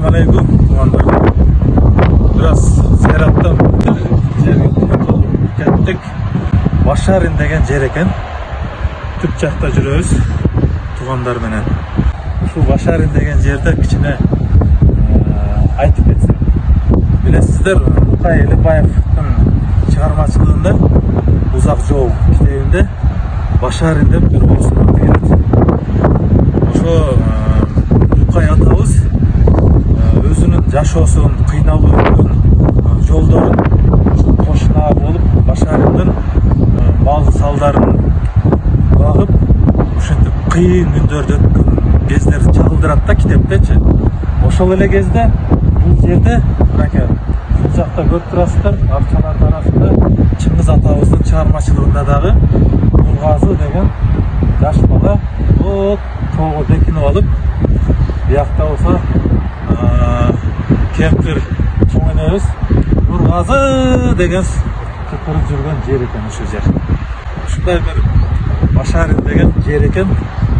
Assalamualaikum tuğanlar. Biraz ziyarattan kettik. Başarın degen jer eken. Tüp жақта жүрөбүz туғандар менен. Şu Başarın degen жерде кичине айтып кетсем. Билесиздер, Лукай Элибаевдин чыгармачылыгында Узак жол китебинде Başarın деп бир орусун берет. Ошо Лукай атабыз өзүнүн жашоосун, кыйналып өткөн жолдорун кошуна болуп Başarындын мал салдарын багып, ушинтип кыйын күндөрдө кездер чагылдырат да китептечи. Ошол эле кезде бул жерде мынакей бул жакта көрүп турасыздар, акчалардын арасында Чыңгыз атабыздын чыгармачылыгында дагы Нургазы деген жаш бала тоого бекинип алып, биякта болсо кемпир чоң энебиз Нургазы деген кыпырып жүргөн жер экен ушул жер. Ушундай бир Başarın деген жер экен.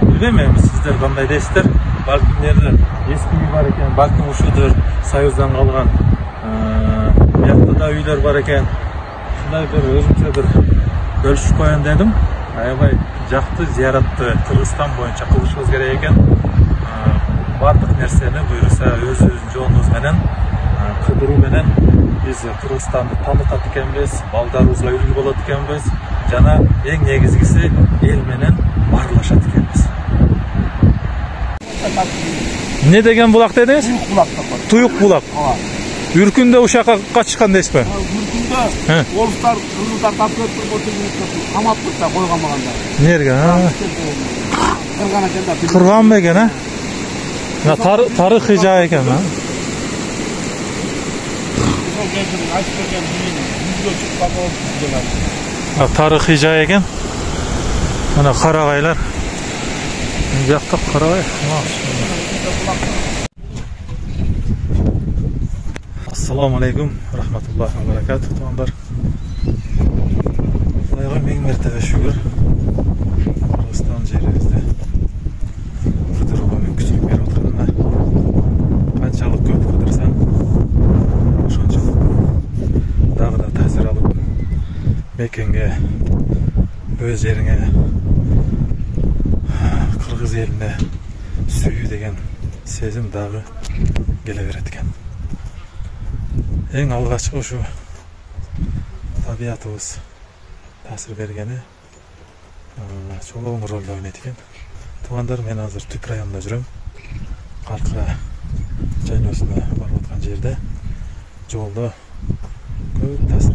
Билбейм эми сиздер кандай дейсиздер? Балким жерде эски үй бар экен, балким ушулдур Союздан калган. Биякта да үйлөр бар экен. Ушундай бир өзүнчө бир бөлүшүп коеюн дедим. Аябай жакты зияратты Кыргызстан боюнча кылышыбыз керек экен. Бардык нерсени буюрса өзүбүздүн жолубуз менен кыдыруу менен биз Кыргызстанды танытат экенбиз, балдарыбызга үлгү болот экенбиз, жана эң негизгиси эл менен баарлашат экенбиз. Не деген булак дедиңиз? Туюк булак. Үркүндө ушакка качкан дейсизби? Үркүндө орустар, кыргыздар тапкырып камаптык да койгонмаганда. Нерге? Кырган бекен, а? Тарыхый жай экен, а? Тарыхый жай экен. Мына карагайлар. Бияқта қарағай. Ассаламу-алейкум, рахматуллахи ва баракатух, туғандар. Құдайға мең мәртебе шүгір. Қырғызстан жерімізде қыдыруға мүмкіншілік беріп отырғанына. Қаншалық көп қыдырсаң, ошончалык дағы да тәсір алып, мекенге, өз жеріңе, Кыргыз элине сүйүү деген сезим дагы келе берет экен. Эң алгачкы ушу табиятыбыз таасир бергени чоң ролду ойнойт экен. Туугандар, мен азыр Түп районунда жүрөм. Каркыра жайлоосуна барып аткан жерде жолдо көп таасир